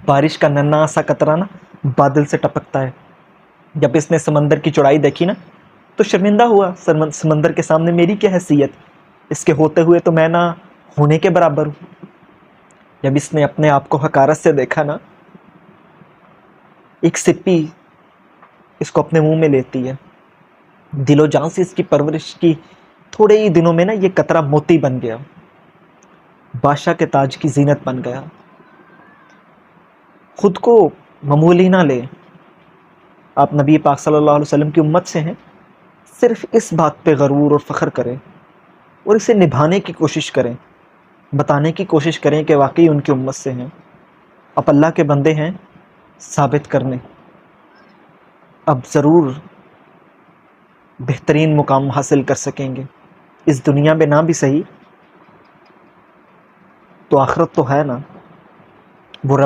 بارش کا ننھا سا قطرہ نا بادل سے ٹپکتا ہے. جب اس نے سمندر کی چوڑائی دیکھی نا تو شرمندہ ہوا. سمندر کے سامنے میری کیا حیثیت, اس کے ہوتے ہوئے تو میں نہ ہونے کے برابر ہوں. جب اس نے اپنے آپ کو حقارت سے دیکھا نا, ایک سپی اس کو اپنے منہ میں لیتی ہے. دل و جان سے اس کی پرورش کی. تھوڑے ہی دنوں میں نا یہ قطرہ موتی بن گیا, بادشاہ کے تاج کی زینت بن گیا. خود کو معمولی نہ لے, آپ نبی پاک صلی اللہ علیہ وسلم کی امت سے ہیں. صرف اس بات پہ غرور اور فخر کریں اور اسے نبھانے کی کوشش کریں, بتانے کی کوشش کریں کہ واقعی ان کی امت سے ہیں. آپ اللہ کے بندے ہیں ثابت کرنے. اب ضرور بہترین مقام حاصل کر سکیں گے, اس دنیا میں نہ بھی صحیح تو آخرت تو ہے نا. وہ رب